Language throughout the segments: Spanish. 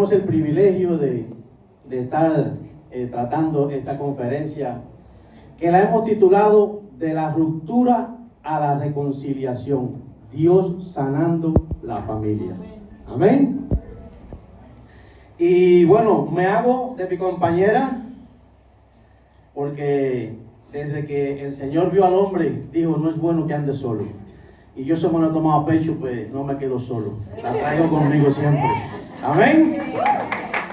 Tenemos el privilegio de estar tratando esta conferencia que la hemos titulado De la ruptura a la reconciliación, Dios sanando la familia. Amén. Y bueno, me hago de mi compañera porque desde que el Señor vio al hombre, dijo, no es bueno que ande solo. Y yo se me lo he tomado a pecho, pues no me quedo solo. La traigo conmigo siempre. Amén.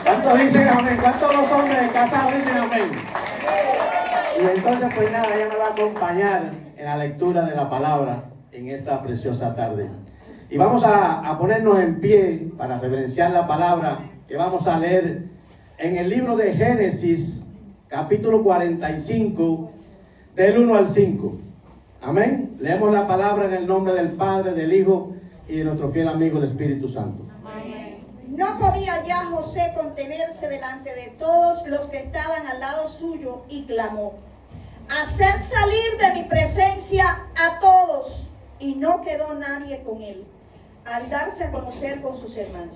¿Cuántos dicen amén? ¿Cuántos los hombres casados dicen amén? Y entonces pues nada, ella me va a acompañar en la lectura de la palabra en esta preciosa tarde. Y vamos a ponernos en pie para reverenciar la palabra que vamos a leer en el libro de Génesis, capítulo 45, del 1 al 5. Amén. Leemos la palabra en el nombre del Padre, del Hijo y de nuestro fiel amigo el Espíritu Santo. No podía ya José contenerse delante de todos los que estaban al lado suyo y clamó: haced salir de mi presencia a todos. Y no quedó nadie con él, al darse a conocer con sus hermanos.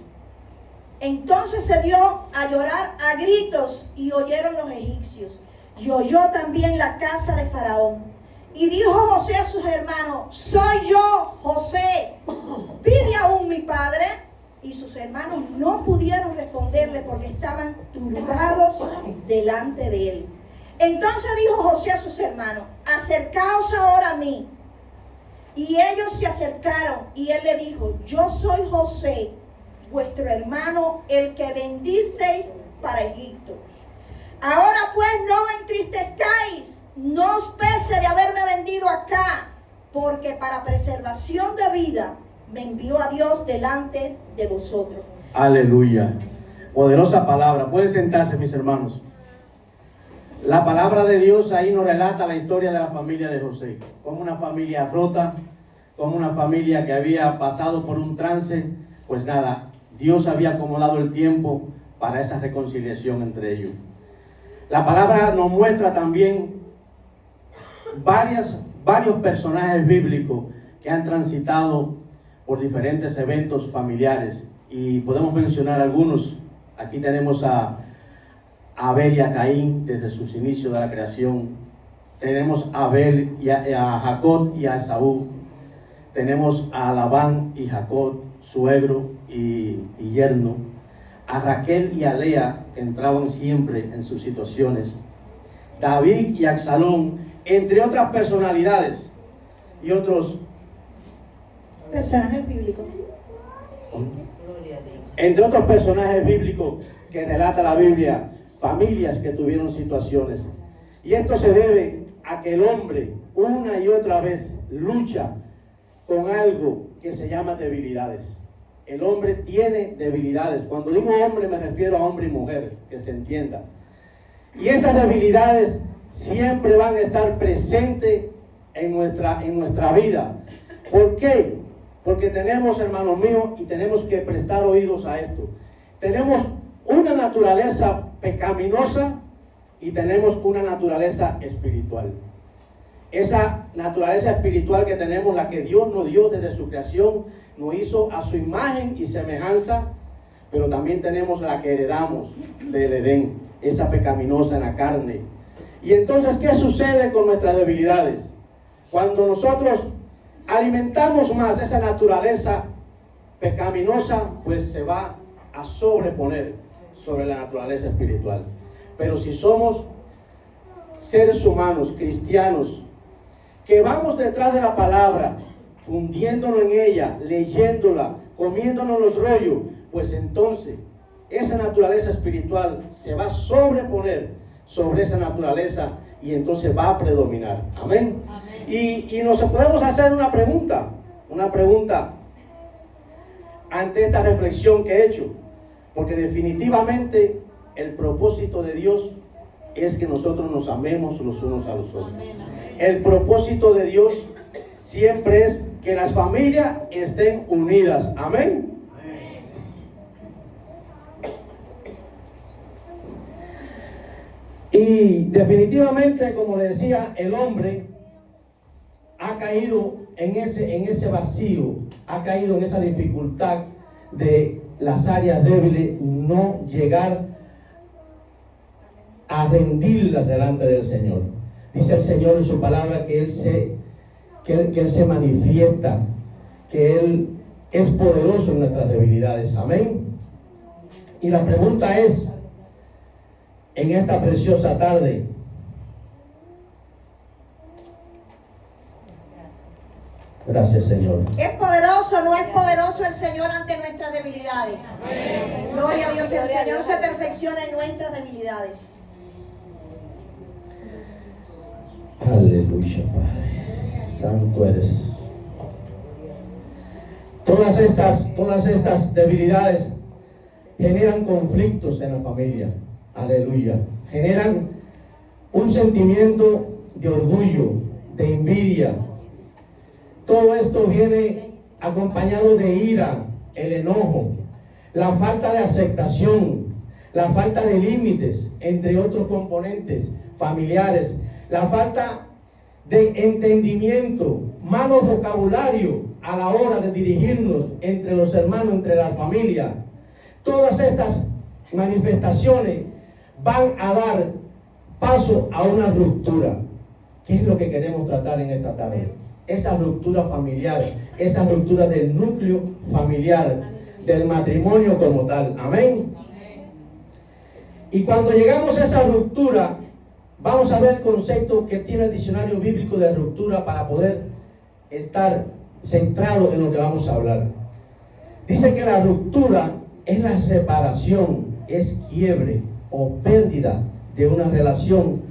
Entonces se dio a llorar a gritos y oyeron los egipcios, y oyó también la casa de Faraón. Y dijo José a sus hermanos: soy yo, José, ¿vive aún mi padre? Y sus hermanos no pudieron responderle porque estaban turbados delante de él. Entonces dijo José a sus hermanos: acercaos ahora a mí. Y ellos se acercaron y él le dijo: yo soy José, vuestro hermano, el que vendisteis para Egipto. Ahora pues no entristezcáis, no os pese de haberme vendido acá, porque para preservación de vida me envió a Dios delante de vosotros. Aleluya. Poderosa palabra. Pueden sentarse, mis hermanos. La palabra de Dios ahí nos relata la historia de la familia de José. Como una familia rota, como una familia que había pasado por un trance. Pues nada, Dios había acomodado el tiempo para esa reconciliación entre ellos. La palabra nos muestra también varios personajes bíblicos que han transitado por diferentes eventos familiares, y podemos mencionar algunos. Aquí tenemos a Abel y a Caín desde sus inicios de la creación. Tenemos a Abel y a Jacob y a Esaú. Tenemos a Labán y Jacob, suegro y yerno. A Raquel y a Lea, que entraban siempre en sus situaciones. David y Absalón, entre otras personalidades y otros personajes bíblicos. Entre otros personajes bíblicos que relata la Biblia, familias que tuvieron situaciones. Y esto se debe a que el hombre una y otra vez lucha con algo que se llama debilidades. El hombre tiene debilidades. Cuando digo hombre me refiero a hombre y mujer, que se entienda. Y esas debilidades siempre van a estar presentes en nuestra vida. ¿Por qué? Porque tenemos, hermanos míos, y tenemos que prestar oídos a esto. Tenemos una naturaleza pecaminosa y tenemos una naturaleza espiritual. Esa naturaleza espiritual que tenemos, la que Dios nos dio desde su creación, nos hizo a su imagen y semejanza, pero también tenemos la que heredamos del Edén, esa pecaminosa en la carne. Y entonces, ¿qué sucede con nuestras debilidades? Cuando nosotros alimentamos más esa naturaleza pecaminosa, pues se va a sobreponer sobre la naturaleza espiritual. Pero si somos seres humanos, cristianos, que vamos detrás de la palabra, fundiéndonos en ella, leyéndola, comiéndonos los rollos, pues entonces esa naturaleza espiritual se va a sobreponer sobre esa naturaleza y entonces va a predominar. Amén. Amén. Y nos podemos hacer una pregunta ante esta reflexión que he hecho, porque definitivamente el propósito de Dios es que nosotros nos amemos los unos a los otros. Amén. El propósito de Dios siempre es que las familias estén unidas. Amén. Y definitivamente, como le decía, el hombre ha caído en ese vacío, ha caído en esa dificultad de las áreas débiles, no llegar a rendirlas delante del Señor. Dice el Señor en su palabra que Él se manifiesta, que Él es poderoso en nuestras debilidades. Amén. Y la pregunta es, en esta preciosa tarde, gracias, Señor. ¿Es poderoso o no es poderoso el Señor ante nuestras debilidades? Amén. Gloria a Dios, el Señor se perfecciona en nuestras debilidades. Aleluya, Padre. Santo eres. Todas estas debilidades generan conflictos en la familia. Aleluya. Generan un sentimiento de orgullo, de envidia. Todo esto viene acompañado de ira, el enojo, la falta de aceptación, la falta de límites, entre otros componentes familiares, la falta de entendimiento, malo vocabulario a la hora de dirigirnos entre los hermanos, entre la familia. Todas estas manifestaciones van a dar paso a una ruptura. ¿Qué es lo que queremos tratar en esta tarde? Esa ruptura familiar, esa ruptura del núcleo familiar, del matrimonio como tal. Amén. Y cuando llegamos a esa ruptura, vamos a ver el concepto que tiene el diccionario bíblico de ruptura para poder estar centrado en lo que vamos a hablar. Dice que la ruptura es la separación, es quiebre o pérdida de una relación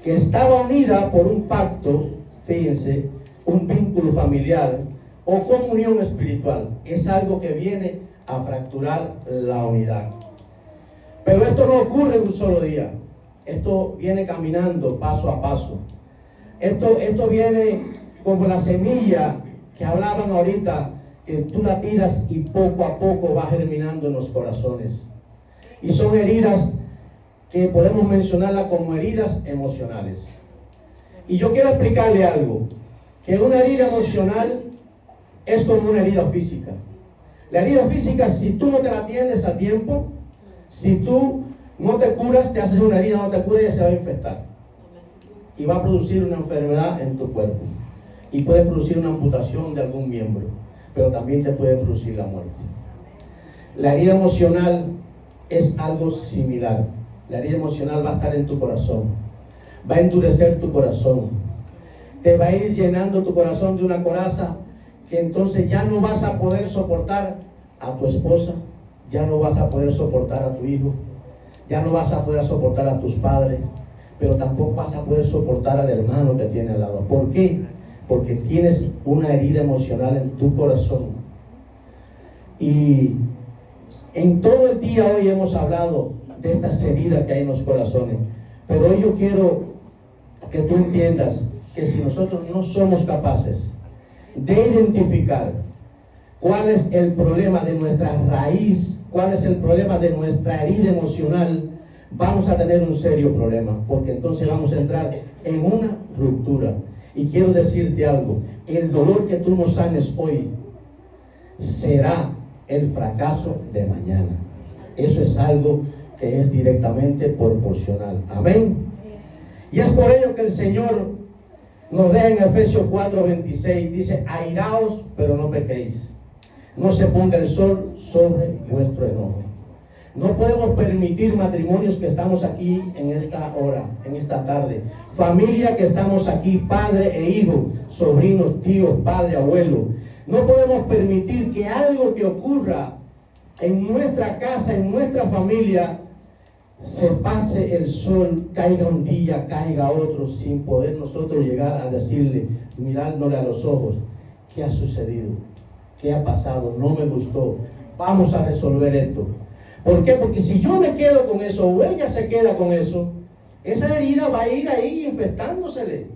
que estaba unida por un pacto, fíjense, un vínculo familiar o comunión espiritual. Es algo que viene a fracturar la unidad. Pero esto no ocurre en un solo día. Esto viene caminando paso a paso. Esto viene como la semilla que hablaban ahorita, que tú la tiras y poco a poco va germinando en los corazones. Y son heridas que podemos mencionarlas como heridas emocionales. Y yo quiero explicarle algo, que una herida emocional es como una herida física. La herida física, si tú no te la atiendes a tiempo, si tú no te curas, te haces una herida, no te curas, ella se va a infectar. Y va a producir una enfermedad en tu cuerpo. Y puede producir una amputación de algún miembro, pero también te puede producir la muerte. La herida emocional es algo similar. La herida emocional va a estar en tu corazón, va a endurecer tu corazón, te va a ir llenando tu corazón de una coraza que entonces ya no vas a poder soportar a tu esposa, ya no vas a poder soportar a tu hijo, ya no vas a poder soportar a tus padres, pero tampoco vas a poder soportar al hermano que tiene al lado. ¿Por qué? Porque tienes una herida emocional en tu corazón. Y en todo el día hoy hemos hablado de estas heridas que hay en los corazones, pero hoy yo quiero que tú entiendas que si nosotros no somos capaces de identificar cuál es el problema de nuestra raíz, cuál es el problema de nuestra herida emocional, vamos a tener un serio problema, porque entonces vamos a entrar en una ruptura. Y quiero decirte algo, el dolor que tú no sanes hoy será el fracaso de mañana. Eso es algo que es directamente proporcional. Amén. Y es por ello que el Señor nos deja en Efesios 4:26, dice: airaos, pero no pequéis. No se ponga el sol sobre vuestro enojo. No podemos permitir, matrimonios que estamos aquí en esta hora, en esta tarde, familia que estamos aquí, padre e hijo, sobrinos, tíos, padre, abuelo. No podemos permitir que algo que ocurra en nuestra casa, en nuestra familia, se pase el sol, caiga un día, caiga otro, sin poder nosotros llegar a decirle, mirándole a los ojos: ¿qué ha sucedido? ¿Qué ha pasado? No me gustó. Vamos a resolver esto. ¿Por qué? Porque si yo me quedo con eso o ella se queda con eso, esa herida va a ir ahí infectándosele.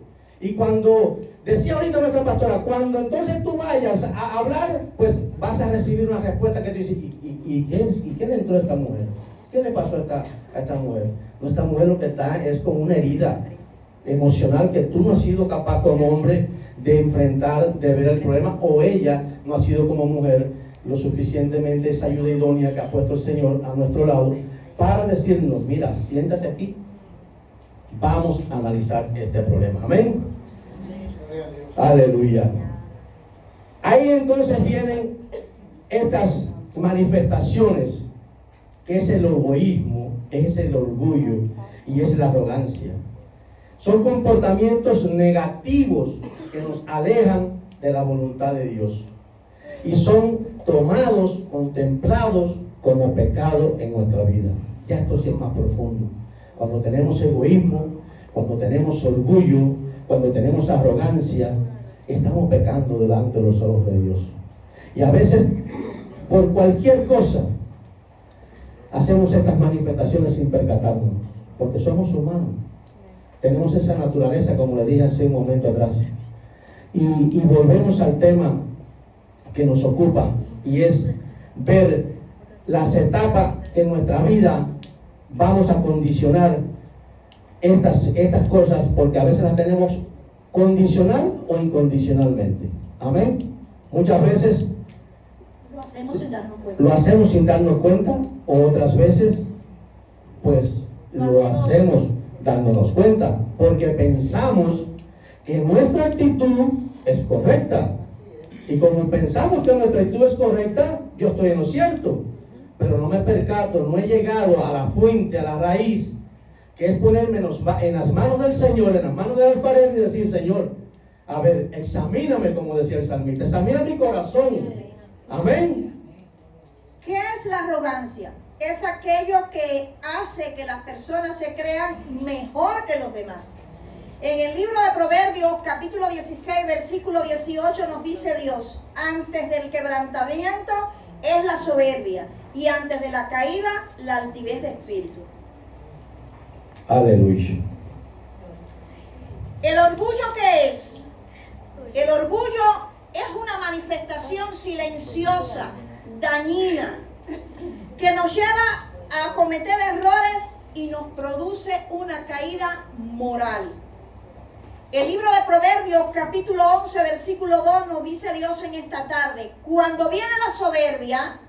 Y cuando, decía ahorita nuestra pastora, cuando entonces tú vayas a hablar, pues vas a recibir una respuesta que te dice: ¿y qué le entró a esta mujer? ¿Qué le pasó a esta mujer? No, esta mujer lo que está es con una herida emocional que tú no has sido capaz como hombre de enfrentar, de ver el problema, o ella no ha sido como mujer lo suficientemente esa ayuda idónea que ha puesto el Señor a nuestro lado para decirnos, mira, siéntate aquí, vamos a analizar este problema. Amén. Aleluya. Ahí entonces vienen estas manifestaciones, que es el egoísmo, es el orgullo y es la arrogancia. Son comportamientos negativos que nos alejan de la voluntad de Dios y son tomados, contemplados como pecado en nuestra vida. Ya esto sí es más profundo. Cuando tenemos egoísmo, cuando tenemos orgullo, cuando tenemos arrogancia, estamos pecando delante de los ojos de Dios. Y a veces, por cualquier cosa, hacemos estas manifestaciones sin percatarnos, porque somos humanos. Tenemos esa naturaleza, como le dije hace un momento atrás. Y volvemos al tema que nos ocupa, y es ver las etapas que en nuestra vida vamos a condicionar estas cosas, porque a veces las tenemos condicional o incondicionalmente. Amén. Muchas veces lo hacemos sin darnos cuenta. Lo hacemos sin darnos cuenta, o otras veces pues lo hacemos dándonos cuenta, porque pensamos que nuestra actitud es correcta. Y como pensamos que nuestra actitud es correcta, yo estoy en lo cierto, pero no me percato, no he llegado a la fuente, a la raíz, que es ponerme en las manos del Señor, en las manos del alfarero, y decir, Señor, a ver, examíname, como decía el salmista, examina mi corazón. Amén. ¿Qué es la arrogancia? Es aquello que hace que las personas se crean mejor que los demás. En el libro de Proverbios, capítulo 16, versículo 18, nos dice Dios: antes del quebrantamiento es la soberbia, y antes de la caída, la altivez de espíritu. Aleluya. ¿El orgullo qué es? El orgullo es una manifestación silenciosa, dañina, que nos lleva a cometer errores y nos produce una caída moral. El libro de Proverbios, capítulo 11, versículo 2, nos dice Dios en esta tarde: cuando viene la soberbia,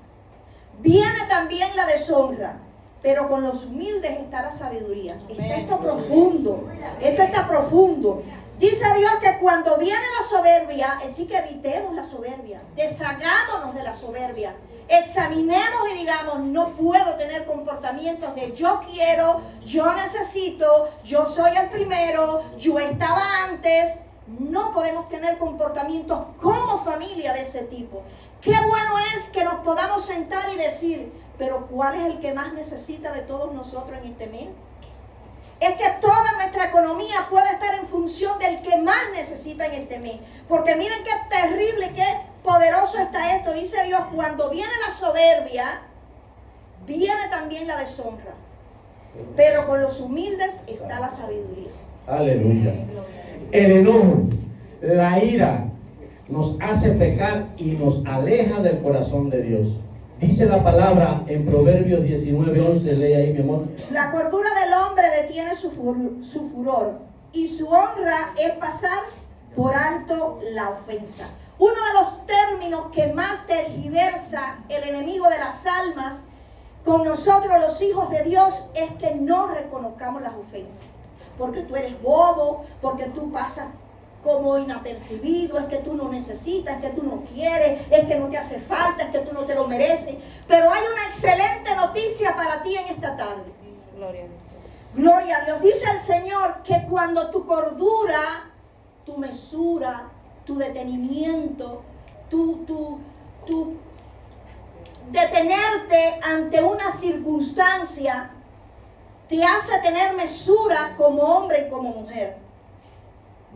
viene también la deshonra, pero con los humildes está la sabiduría. Está esto profundo, esto está profundo. Dice Dios que cuando viene la soberbia, es decir, que evitemos la soberbia, deshagámonos de la soberbia, examinemos y digamos, no puedo tener comportamientos de yo quiero, yo necesito, yo soy el primero, yo estaba antes. No podemos tener comportamientos como familia de ese tipo. Qué bueno es que nos podamos sentar y decir, pero ¿cuál es el que más necesita de todos nosotros en este mes? Es que toda nuestra economía puede estar en función del que más necesita en este mes. Porque miren qué terrible, qué poderoso está esto. Dice Dios, cuando viene la soberbia, viene también la deshonra. Pero con los humildes está la sabiduría. Aleluya. El enojo, la ira, nos hace pecar y nos aleja del corazón de Dios. Dice la palabra en Proverbios 19:11, lee ahí, mi amor. La cordura del hombre detiene su furor, y su honra es pasar por alto la ofensa. Uno de los términos que más tergiversa el enemigo de las almas con nosotros los hijos de Dios es que no reconozcamos las ofensas. Porque tú eres bobo, porque tú pasas como inapercibido, es que tú no necesitas, es que tú no quieres, es que no te hace falta, es que tú no te lo mereces. Pero hay una excelente noticia para ti en esta tarde. Gloria a Jesús. Gloria a Dios. Dice el Señor que cuando tu cordura, tu mesura, tu detenimiento, tu detenerte ante una circunstancia, te hace tener mesura como hombre y como mujer.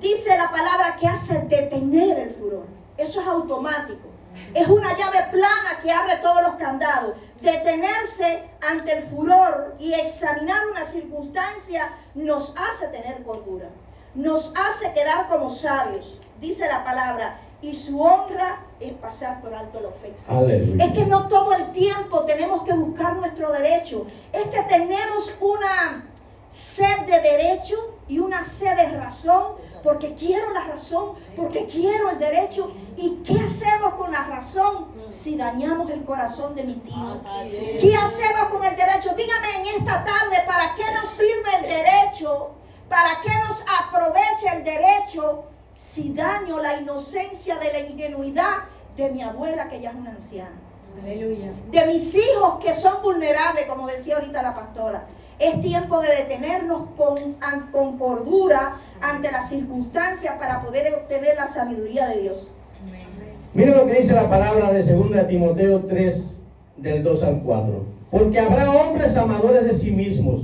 Dice la palabra que hace detener el furor. Eso es automático. Es una llave plana que abre todos los candados. Detenerse ante el furor y examinar una circunstancia nos hace tener cordura. Nos hace quedar como sabios. Dice la palabra, y su honra es pasar por alto la ofensa. Aleluya. Es que no todo el tiempo tenemos que buscar nuestro derecho. Es que tenemos una sed de derecho y una sed de razón, porque quiero la razón, porque quiero el derecho. ¿Y qué hacemos con la razón? si dañamos el corazón de mi tío? Así es. ¿Qué hacemos con el derecho? Dígame en esta tarde, ¿para qué nos sirve el derecho? ¿Para qué nos aprovecha el derecho si daño la inocencia de la ingenuidad de mi abuela, que ya es una anciana? Aleluya. De mis hijos, que son vulnerables, como decía ahorita la pastora. Es tiempo de detenernos con cordura ante las circunstancias para poder obtener la sabiduría de Dios. Miren lo que dice la palabra de 2 Timoteo 3, del 2 al 4. Porque habrá hombres amadores de sí mismos,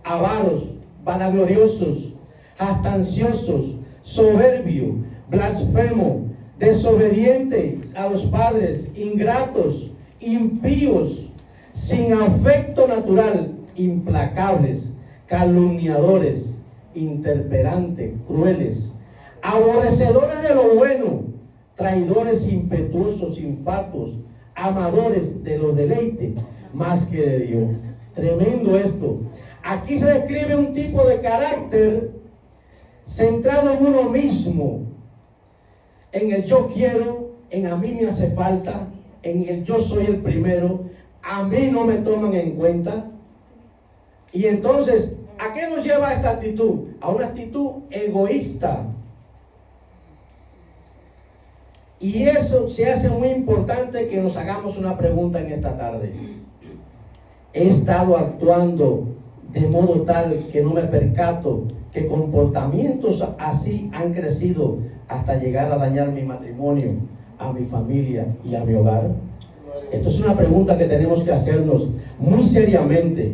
avaros, vanagloriosos, jactanciosos, soberbios, blasfemos, desobedientes a los padres, ingratos, impíos, sin afecto natural, implacables, calumniadores, intemperantes, crueles, aborrecedores de lo bueno, traidores, impetuosos, infatuos, amadores de los deleites más que de Dios. Tremendo esto. Aquí se describe un tipo de carácter centrado en uno mismo, en el yo quiero, en a mí me hace falta, en el yo soy el primero, a mí no me toman en cuenta. Y entonces, ¿a qué nos lleva esta actitud? A una actitud egoísta. Y eso se hace muy importante que nos hagamos una pregunta en esta tarde. ¿He estado actuando de modo tal que no me percato que comportamientos así han crecido hasta llegar a dañar mi matrimonio, a mi familia y a mi hogar? Esto es una pregunta que tenemos que hacernos muy seriamente,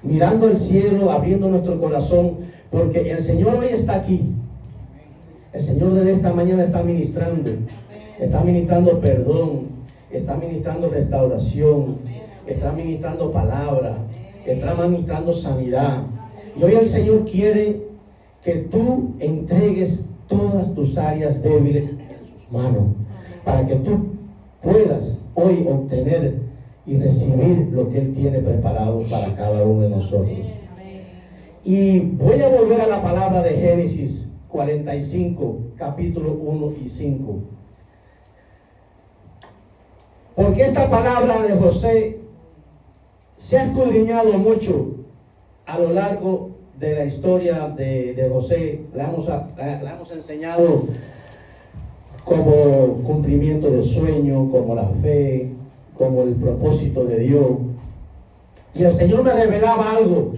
mirando el cielo, abriendo nuestro corazón, porque el Señor hoy está aquí. El Señor desde esta mañana está ministrando perdón, está ministrando restauración, está ministrando palabra, está ministrando sanidad. Y hoy el Señor quiere que tú entregues todas tus áreas débiles en sus manos, para que tú puedas hoy obtener y recibir lo que Él tiene preparado para cada uno de nosotros. Y voy a volver a la palabra de Génesis 45, capítulo 1 y 5. Porque esta palabra de José se ha escudriñado mucho a lo largo de la historia de José. La hemos enseñado como cumplimiento del sueño, como la fe, como el propósito de Dios. Y el Señor me revelaba algo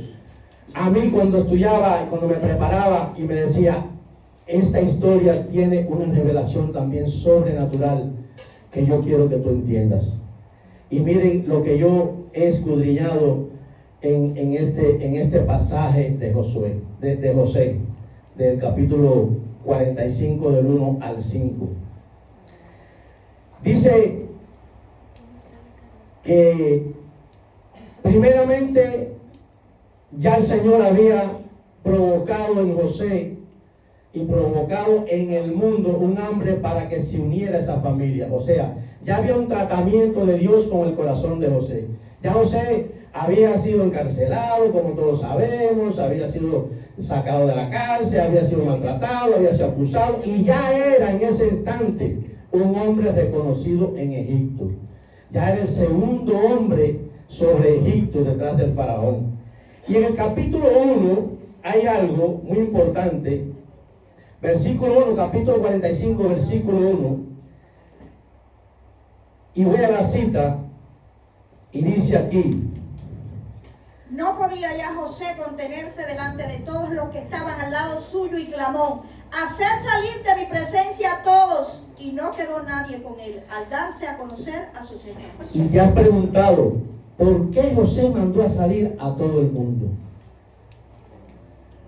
a mí cuando estudiaba, cuando me preparaba, y me decía: esta historia tiene una revelación también sobrenatural que yo quiero que tú entiendas. Y miren lo que yo he escudriñado en este pasaje de Josué, de José, del capítulo 45, del 1 al 5. Dice que primeramente ya el Señor había provocado en José y provocado en el mundo un hambre para que se uniera esa familia. O sea, ya había un tratamiento de Dios con el corazón de José. Ya José había sido encarcelado, como todos sabemos, había sido sacado de la cárcel, había sido maltratado, había sido acusado, y ya era en ese instante un hombre reconocido en Egipto. Ya era el segundo hombre sobre Egipto detrás del faraón. Y en el capítulo 1 hay algo muy importante. Versículo 1, capítulo 45, versículo 1. Y voy a la cita, y dice aquí: no podía ya José contenerse delante de todos los que estaban al lado suyo, y clamó: hacer salir de mi presencia a todos. Y no quedó nadie con él al darse a conocer a su Señor. Y te has preguntado, ¿por qué José mandó a salir a todo el mundo?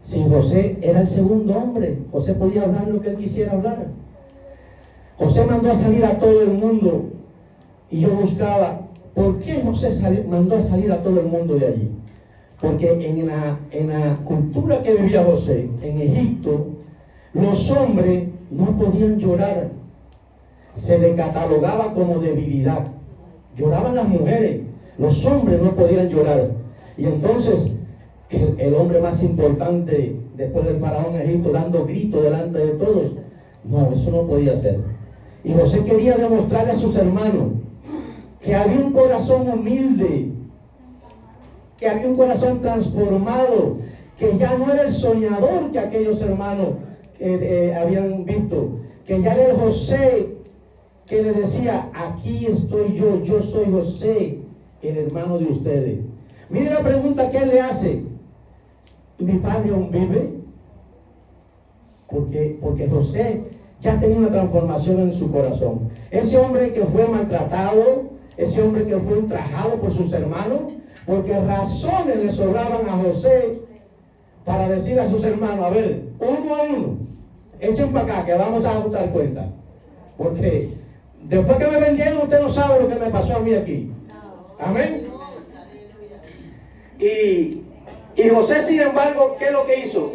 Si José era el segundo hombre, José podía hablar lo que él quisiera hablar. José mandó a salir a todo el mundo. Y yo buscaba, ¿por qué José mandó a salir a todo el mundo de allí? Porque en la cultura que vivía José, en Egipto, los hombres no podían llorar. Se le catalogaba como debilidad. Lloraban las mujeres, los hombres no podían llorar. Y entonces el hombre más importante después del faraón en Egipto, dando gritos delante de todos, no, eso no podía ser. Y José quería demostrarle a sus hermanos que había un corazón humilde, que había un corazón transformado, que ya no era el soñador que aquellos hermanos habían visto, que ya era el José que le decía, aquí estoy yo soy José, el hermano de ustedes. Miren la pregunta que él le hace, ¿mi padre aún vive? Porque José ya tenía una transformación en su corazón. Ese hombre que fue maltratado, ese hombre que fue ultrajado por sus hermanos, porque razones le sobraban a José para decirle a sus hermanos, a ver, uno a uno, echen para acá que vamos a dar cuenta. Porque después que me vendieron, usted no sabe lo que me pasó a mí aquí. Amén. Y José, sin embargo, ¿qué es lo que hizo?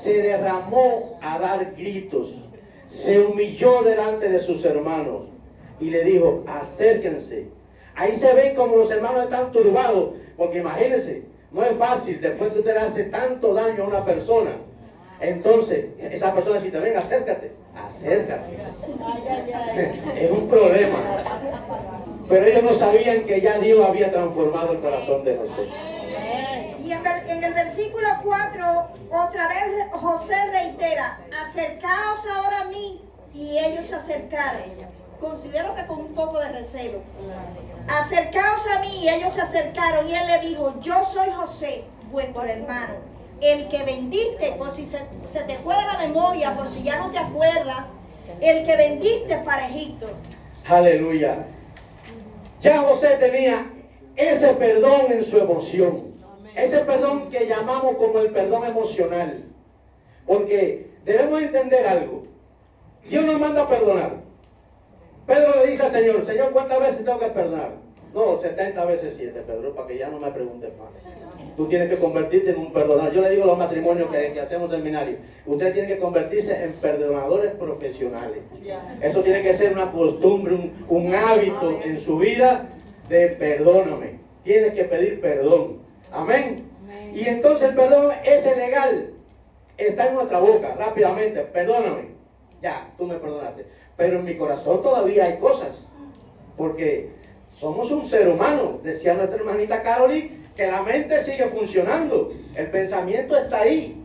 Se derramó a dar gritos, se humilló delante de sus hermanos y le dijo, acérquense. Ahí se ve como los hermanos están turbados, porque imagínense, no es fácil después que usted le hace tanto daño a una persona. Entonces, esa persona dice, ven, acércate. Es un problema. Pero ellos no sabían que ya Dios había transformado el corazón de José. Y en el versículo 4, otra vez José reitera, acercaos ahora a mí. Y ellos se acercaron. Considero que con un poco de recelo. Acercaos a mí, y ellos se acercaron. Y él le dijo, yo soy José, vuestro hermano, el que vendiste, por si se te fue de la memoria, por si ya no te acuerdas, el que vendiste para Egipto. Aleluya. Ya José tenía ese perdón en su emoción. Ese perdón que llamamos como el perdón emocional. Porque debemos entender algo. Dios nos manda a perdonar. Pedro le dice al Señor, Señor, ¿cuántas veces tengo que perdonar? No, 70 veces 7, Pedro, para que ya no me preguntes más. Tú tienes que convertirte en un perdonador. Yo le digo a los matrimonios que hacemos seminario, usted tiene que convertirse en perdonadores profesionales. Eso tiene que ser una costumbre, un hábito en su vida de perdóname. Tienes que pedir perdón. Amén. Y entonces el perdón es legal. Está en nuestra boca, rápidamente, perdóname. Ya, tú me perdonaste. Pero en mi corazón todavía hay cosas. Porque somos un ser humano. Decía nuestra hermanita Carolyn que la mente sigue funcionando. El pensamiento está ahí.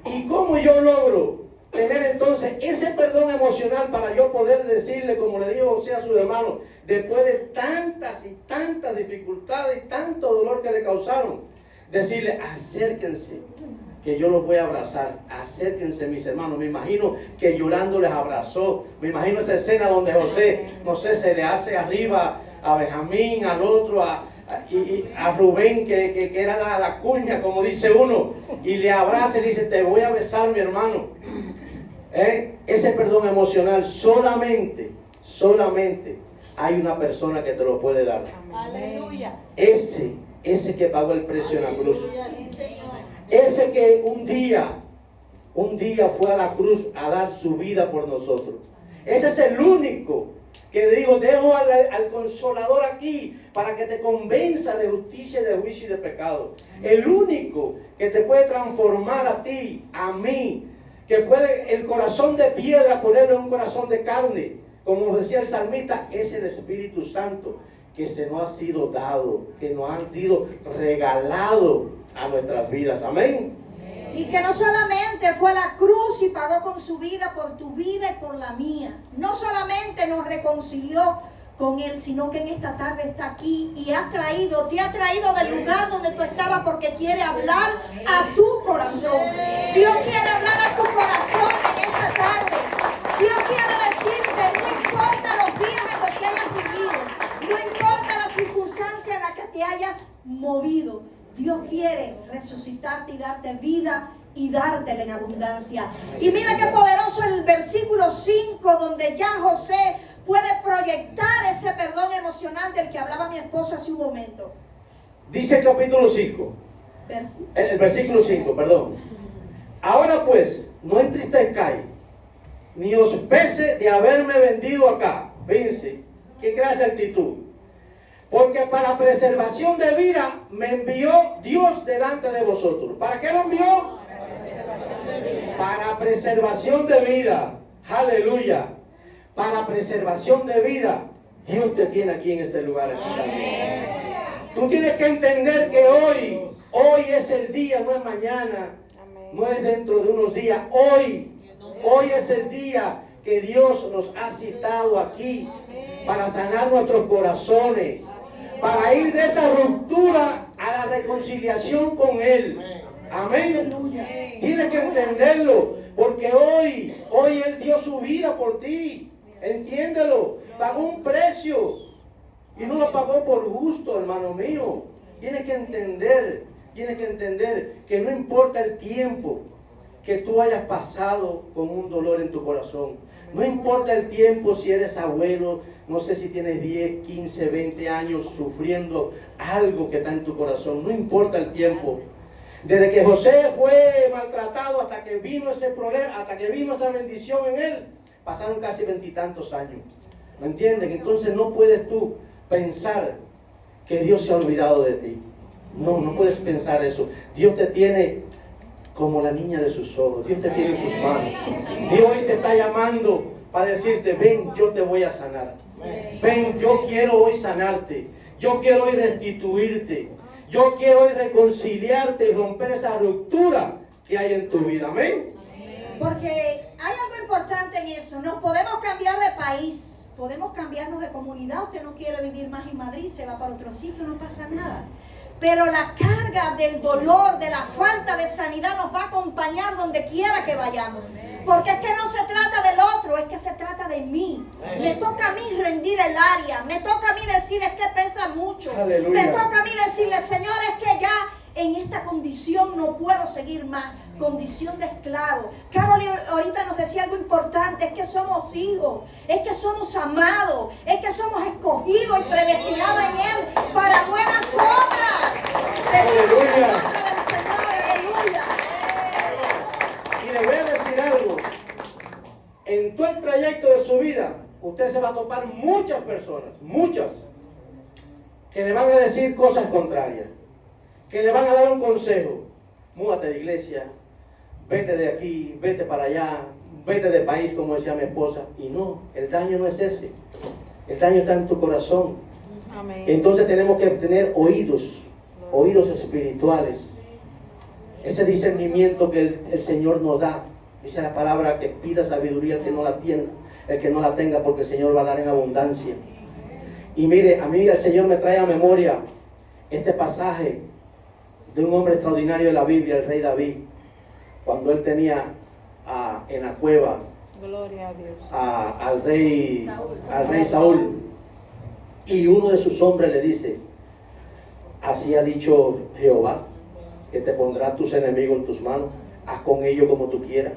¿Y cómo yo logro tener entonces ese perdón emocional para yo poder decirle, como le dijo José a sus hermanos, después de tantas y tantas dificultades y tanto dolor que le causaron, decirle, acérquense, que yo los voy a abrazar, acérquense mis hermanos? Me imagino que llorando les abrazó. Me imagino esa escena donde José, no sé, se le hace arriba a Benjamín, al otro, a Rubén, que era la cuña, como dice uno, y le abraza y le dice, te voy a besar, mi hermano. Ese perdón emocional solamente hay una persona que te lo puede dar. Aleluya. Ese que pagó el precio en la cruz. Ese que un día fue a la cruz a dar su vida por nosotros. Ese es el único que digo, dejo al Consolador aquí para que te convenza de justicia, de juicio y de pecado. El único que te puede transformar a ti, a mí, que puede el corazón de piedra ponerlo en un corazón de carne, como decía el salmista, es el Espíritu Santo que se nos ha sido dado, que nos han sido regalado a nuestras vidas. Amén. Y que no solamente fue a la cruz y pagó con su vida por tu vida y por la mía. No solamente nos reconcilió con Él, sino que en esta tarde está aquí y te ha traído del lugar donde tú estabas porque quiere hablar a tu corazón. Dios quiere hablar a tu corazón en esta tarde. Dios quiere decirte, no importa los días en los que hayas vivido, no importa la circunstancia en la que te hayas movido, Dios quiere resucitarte y darte vida y dártela en abundancia. Y mira qué poderoso el versículo 5, donde ya José puede proyectar ese perdón emocional del que hablaba mi esposa hace un momento. Dice el capítulo 5, el versículo 5, perdón. Ahora pues, no entristezcáis, ni os pese de haberme vendido acá. Fíjense, qué clase de actitud. Porque para preservación de vida me envió Dios delante de vosotros. ¿Para qué lo envió? Para preservación de vida. Aleluya. Para preservación de vida. Dios te tiene aquí en este lugar. Tú tienes que entender que hoy es el día, no es mañana, no es dentro de unos días. Hoy es el día que Dios nos ha citado aquí para sanar nuestros corazones, para ir de esa ruptura a la reconciliación con Él. Amén. Tienes que entenderlo, porque hoy Él dio su vida por ti. Entiéndelo. Pagó un precio y no lo pagó por gusto, hermano mío. Tienes que entender que no importa el tiempo que tú hayas pasado con un dolor en tu corazón. No importa el tiempo si eres abuelo, no sé si tienes 10, 15, 20 años sufriendo algo que está en tu corazón. No importa el tiempo. Desde que José fue maltratado hasta que vino ese problema, hasta que vino esa bendición en él, pasaron casi 20 y tantos años. ¿Me entienden? Entonces no puedes tú pensar que Dios se ha olvidado de ti. No puedes pensar eso. Dios te tiene como la niña de sus ojos. Dios te tiene en sus manos. Dios hoy te está llamando para decirte, ven, yo te voy a sanar. Ven, yo quiero hoy sanarte. Yo quiero hoy restituirte. Yo quiero hoy reconciliarte y romper esa ruptura que hay en tu vida. Amén. Porque hay algo importante en eso. Nos podemos cambiar de país, podemos cambiarnos de comunidad. Usted no quiere vivir más en Madrid, se va para otro sitio, no pasa nada. Pero la carga del dolor, de la falta de sanidad nos va a acompañar donde quiera que vayamos. Porque es que no se trata del otro, es que se trata de mí. Me toca a mí rendir el área, me toca a mí decir es que pesa mucho. Aleluya. Me toca a mí decirle, Señor, es que ya en esta condición no puedo seguir más. Condición de esclavo. Carol ahorita nos decía algo importante, es que somos hijos, es que somos amados, es que somos escogidos y predestinados en Él para buenas obras. Aleluya. Del Señor, aleluya. Y le voy a decir algo. En todo el trayecto de su vida, usted se va a topar muchas personas, muchas, que le van a decir cosas contrarias, que le van a dar un consejo. Múdate de iglesia, vete de aquí, vete para allá, vete de país, como decía mi esposa. Y no, el daño no es ese. El daño está en tu corazón. Amén. Entonces tenemos que tener oídos espirituales. Ese discernimiento que el Señor nos da. Dice la palabra que pida sabiduría el que no la tenga, porque el Señor va a dar en abundancia. Y mire, a mí el Señor me trae a memoria este pasaje de un hombre extraordinario de la Biblia, el rey David, cuando él tenía en la cueva Gloria a Dios. al rey Saúl, y uno de sus hombres le dice, así ha dicho Jehová, que te pondrá tus enemigos en tus manos, haz con ellos como tú quieras.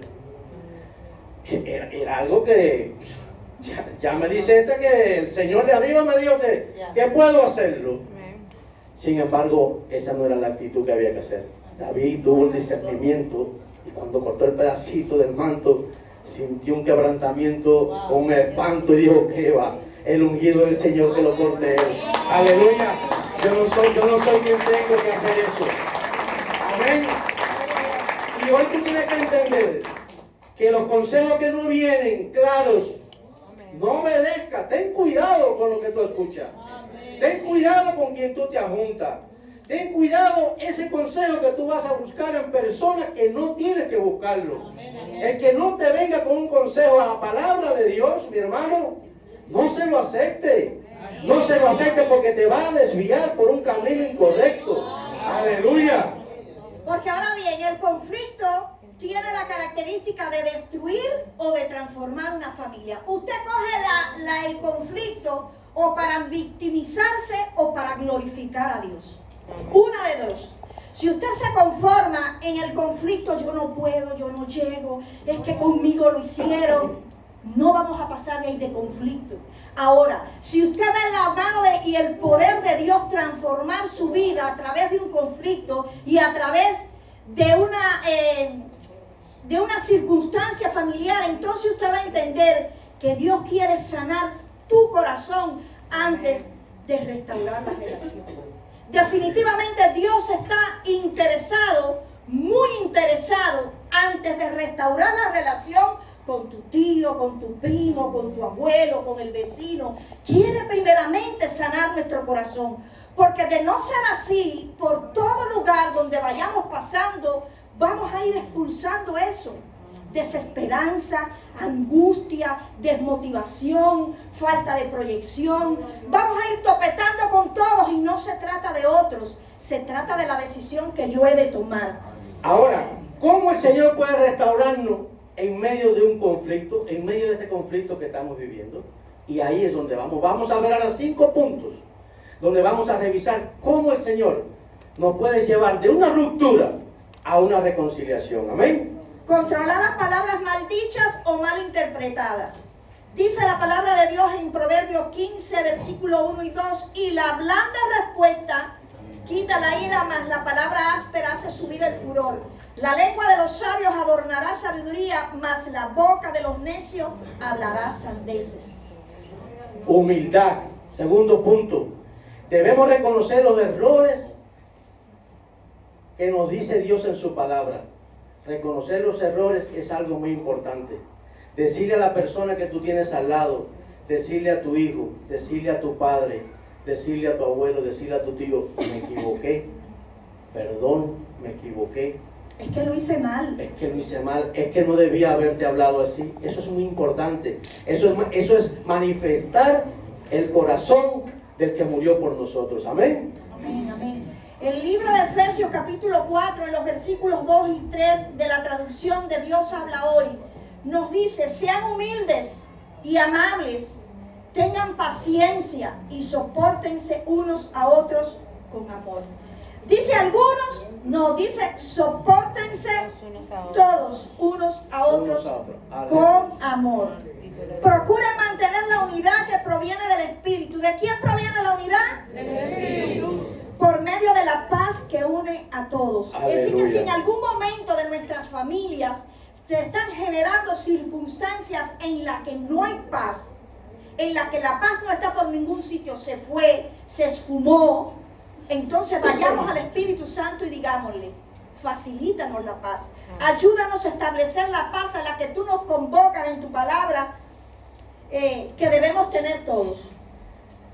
Era algo que ya me dice que el Señor de arriba me dijo que puedo hacerlo. Amén. Sin embargo, esa no era la actitud que había que hacer. David tuvo el discernimiento y cuando cortó el pedacito del manto, sintió un quebrantamiento, un espanto y dijo, ¿qué va? El ungido del Señor que lo corte él. Aleluya. Yo no soy quien tengo que hacer eso. Amén. Y hoy tú tienes que entender que los consejos que no vienen claros, no obedezca. Ten cuidado con lo que tú escuchas. Ten cuidado con quien tú te ajuntas. Ten cuidado ese consejo que tú vas a buscar en personas que no tienes que buscarlo. El que no te venga con un consejo a la palabra de Dios, mi hermano, no se lo acepte. No se lo acepte porque te va a desviar por un camino incorrecto. Aleluya. Porque ahora bien, el conflicto tiene la característica de destruir o de transformar una familia. Usted coge el conflicto o para victimizarse o para glorificar a Dios. Una de dos. Si usted se conforma en el conflicto, yo no puedo, yo no llego, es que conmigo lo hicieron, no vamos a pasar de ahí de conflicto. Ahora, si usted ve la mano y el poder de Dios transformar su vida a través de un conflicto y a través de una circunstancia familiar, entonces usted va a entender que Dios quiere sanar tu corazón antes de restaurar la relación. Definitivamente Dios está interesado, muy interesado, antes de restaurar la relación con tu tío, con tu primo, con tu abuelo, con el vecino. Quiere primeramente sanar nuestro corazón. Porque de no ser así, por todo lugar donde vayamos pasando, vamos a ir expulsando eso. Desesperanza, angustia, desmotivación, falta de proyección. Vamos a ir topetando con todos y no se trata de otros. Se trata de la decisión que yo he de tomar. Ahora, ¿cómo el Señor puede restaurarnos en medio de un conflicto, en medio de este conflicto que estamos viviendo? Y ahí es donde vamos. Vamos a ver ahora 5 puntos, donde vamos a revisar cómo el Señor nos puede llevar de una ruptura a una reconciliación. Amén. Controlar las palabras maldichas o mal interpretadas. Dice la palabra de Dios en Proverbios 15, versículo 1 y 2. Y la blanda respuesta quita la ira, mas la palabra áspera hace subir el furor. La lengua de los sabios adornará sabiduría, mas la boca de los necios hablará sandeces. Humildad. Segundo punto. Debemos reconocer los errores que nos dice Dios en su palabra. Reconocer los errores es algo muy importante. Decirle a la persona que tú tienes al lado, decirle a tu hijo, decirle a tu padre, decirle a tu abuelo, decirle a tu tío, me equivoqué, perdón, me equivoqué. Es que lo hice mal. Es que lo hice mal, es que no debía haberte hablado así. Eso es muy importante. Eso es manifestar el corazón del que murió por nosotros. Amén. Amén, amén. El libro de Efesios capítulo 4, en los versículos 2 y 3 de la traducción de Dios habla hoy, nos dice: sean humildes y amables, tengan paciencia y sopórtense unos a otros con amor. Dice algunos, no, dice sopórtense todos unos a otros con amor. Procuren mantener la unidad que proviene del Espíritu. ¿De quién proviene la unidad? Del Espíritu. Por medio de la paz que une a todos. Aleluya. Es decir, que si en algún momento de nuestras familias se están generando circunstancias en las que no hay paz, en la que la paz no está por ningún sitio, se fue, se esfumó, entonces vayamos al Espíritu Santo y digámosle: facilítanos la paz, ayúdanos a establecer la paz a la que tú nos convocas en tu palabra, que debemos tener todos.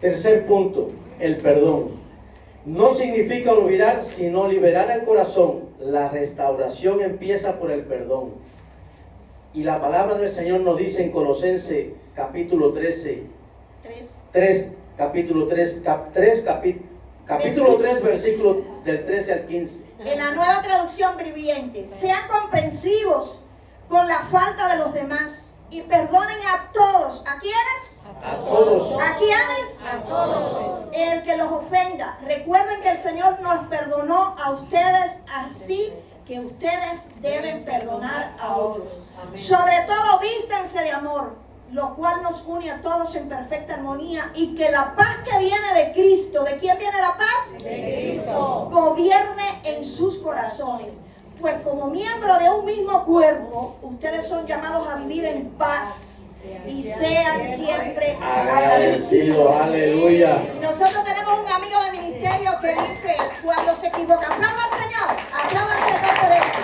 Tercer punto, el perdón. No significa olvidar, sino liberar el corazón. La restauración empieza por el perdón. Y la palabra del Señor nos dice en Colosenses capítulo 13, capítulo 3, versículo del 13 al 15. En la Nueva Traducción Viviente: sean comprensivos con la falta de los demás y perdonen a todos. ¿A quiénes? A todos. ¿A quiénes? A todos. El que los ofenda. Recuerden que el Señor nos perdonó a ustedes, así que ustedes deben perdonar a otros. Amén. Sobre todo vístanse de amor, lo cual nos une a todos en perfecta armonía, y que la paz que viene de Cristo, ¿de quién viene la paz? De Cristo. Gobierne en sus corazones. Pues como miembro de un mismo cuerpo, ustedes son llamados a vivir en paz y sean siempre agradecidos. Aleluya. Nosotros tenemos un amigo de ministerio que dice, cuando se equivoca, aplauda al Señor, aplauda al Señor por eso.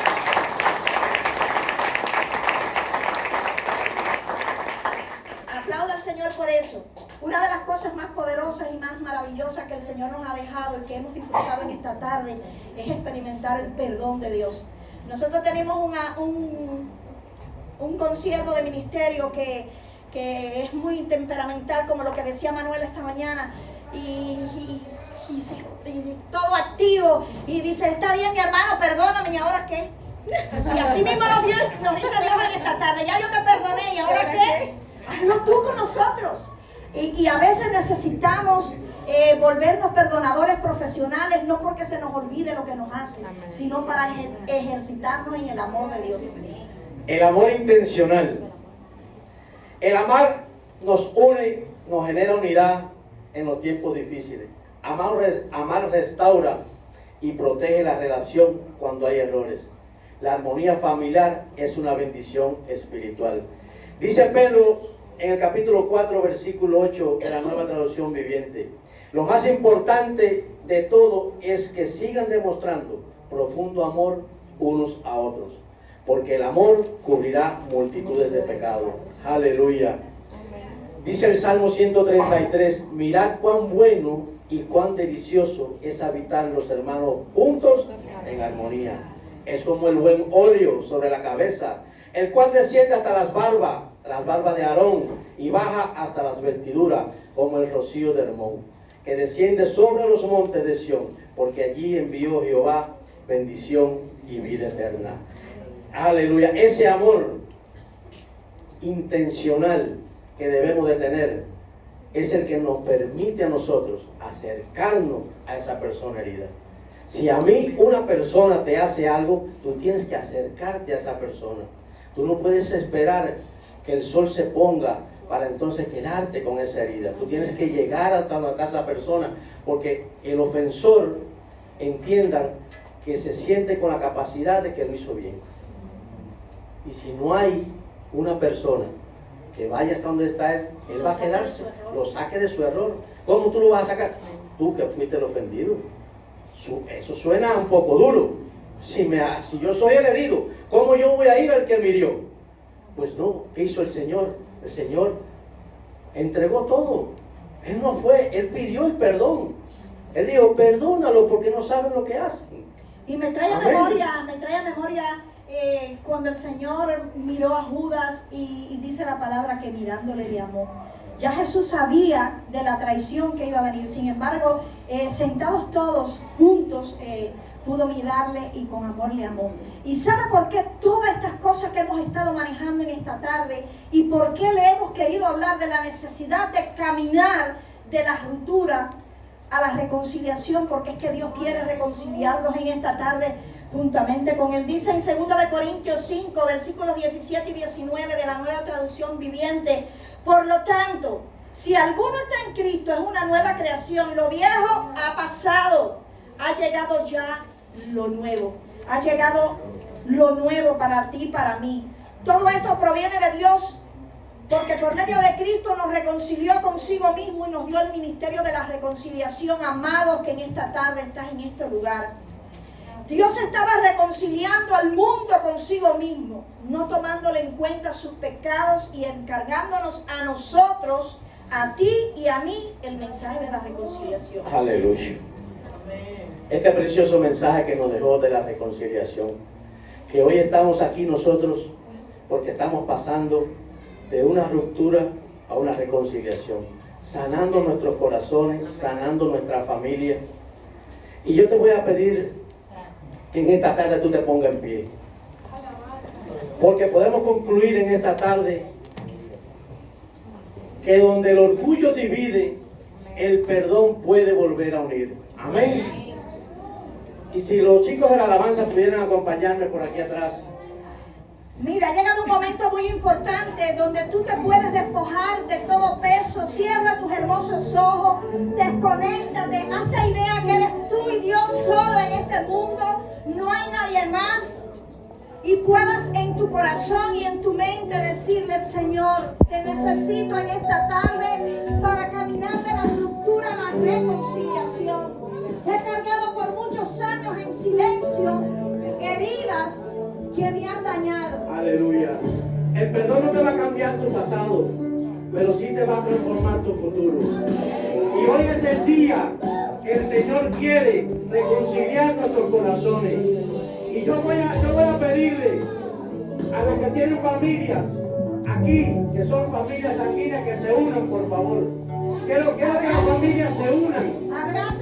Aplauda al Señor por eso. Una de las cosas más poderosas y más maravillosas que el Señor nos ha dejado y que hemos disfrutado en esta tarde es experimentar el perdón de Dios. Nosotros tenemos un consiervo de ministerio que es muy temperamental, como lo que decía Manuel esta mañana, y todo activo, y dice: está bien, mi hermano, perdóname, ¿y ahora qué? Y así mismo nos dice Dios en esta tarde: ya yo te perdoné, ¿y ahora qué? Hazlo tú con nosotros. Y a veces necesitamos volvernos perdonadores profesionales, no porque se nos olvide lo que nos hacen, sino para ejercitarnos en el amor de Dios. El amor intencional. El amar nos une, nos genera unidad en los tiempos difíciles. Amar restaura y protege la relación cuando hay errores. La armonía familiar es una bendición espiritual. Dice Pedro en el capítulo 4, versículo 8 de la Nueva Traducción Viviente: lo más importante de todo es que sigan demostrando profundo amor unos a otros. porque el amor cubrirá multitudes de pecados. Aleluya. Dice el Salmo 133, mirad cuán bueno y cuán delicioso es habitar los hermanos juntos en armonía. Es como el buen óleo sobre la cabeza, el cual desciende hasta las barbas de Aarón, y baja hasta las vestiduras, como el rocío de Hermón, que desciende sobre los montes de Sión, porque allí envió Jehová bendición y vida eterna. Aleluya. Ese amor intencional que debemos de tener es el que nos permite a nosotros acercarnos a esa persona herida. Si a mí una persona te hace algo, tú tienes que acercarte a esa persona. Tú no puedes esperar que el sol se ponga para entonces quedarte con esa herida. Tú tienes que llegar hasta esa persona, porque el ofensor entienda que se siente con la capacidad de que lo hizo bien. Y si no hay una persona que vaya hasta donde está él va a quedarse, lo saque de su error. ¿Cómo tú lo vas a sacar? Tú que fuiste el ofendido. Eso suena un poco duro. Si yo soy el herido, ¿cómo yo voy a ir al que me hirió? Pues no, ¿qué hizo el Señor? El Señor entregó todo. Él no fue, Él pidió el perdón. Él dijo, perdónalo porque no saben lo que hacen. Y me trae a memoria cuando el Señor miró a Judas y dice la palabra que mirándole le amó. Ya Jesús sabía de la traición que iba a venir. Sin embargo, sentados todos juntos, pudo mirarle y con amor le amó. ¿Y sabe por qué todas estas cosas que hemos estado manejando en esta tarde y por qué le hemos querido hablar de la necesidad de caminar de la ruptura a la reconciliación? Porque es que Dios quiere reconciliarnos en esta tarde juntamente con Él. Dice en 2 Corintios 5, versículos 17 y 19 de la Nueva Traducción Viviente: por lo tanto, si alguno está en Cristo, es una nueva creación. Lo viejo ha pasado, ha llegado ya lo nuevo. Ha llegado lo nuevo para ti y para mí. Todo esto proviene de Dios, porque por medio de Cristo nos reconcilió consigo mismo y nos dio el ministerio de la reconciliación. Amados, que en esta tarde estás en este lugar, Dios estaba reconciliando al mundo consigo mismo, no tomándole en cuenta sus pecados y encargándonos a nosotros, a ti y a mí, el mensaje de la reconciliación. Aleluya. Este precioso mensaje que nos dejó de la reconciliación, que hoy estamos aquí nosotros porque estamos pasando de una ruptura a una reconciliación, sanando nuestros corazones, sanando nuestra familia. Y yo te voy a pedir que en esta tarde tú te pongas en pie, porque podemos concluir en esta tarde que donde el orgullo divide, el perdón puede volver a unir. Amén. Y si los chicos de la alabanza pudieran acompañarme por aquí atrás. Mira, ha llegado un momento muy importante donde tú te puedes despojar de todo peso. Cierra tus hermosos ojos, desconéctate, haz la idea que eres tú y Dios solo en este mundo, no hay nadie más. Y puedas en tu corazón y en tu mente decirle: Señor, te necesito en esta tarde para caminar de la ruptura a la reconciliación. He cargado por muchos años en silencio heridas que me han dañado. Aleluya. El perdón no te va a cambiar tu pasado, pero sí te va a transformar tu futuro. Y hoy es el día que el Señor quiere reconciliar nuestros corazones. Y yo voy a pedirle a los que tienen familias aquí, que son familias sanguíneas, que se unan, por favor. Quiero que las familias se unan. Abraza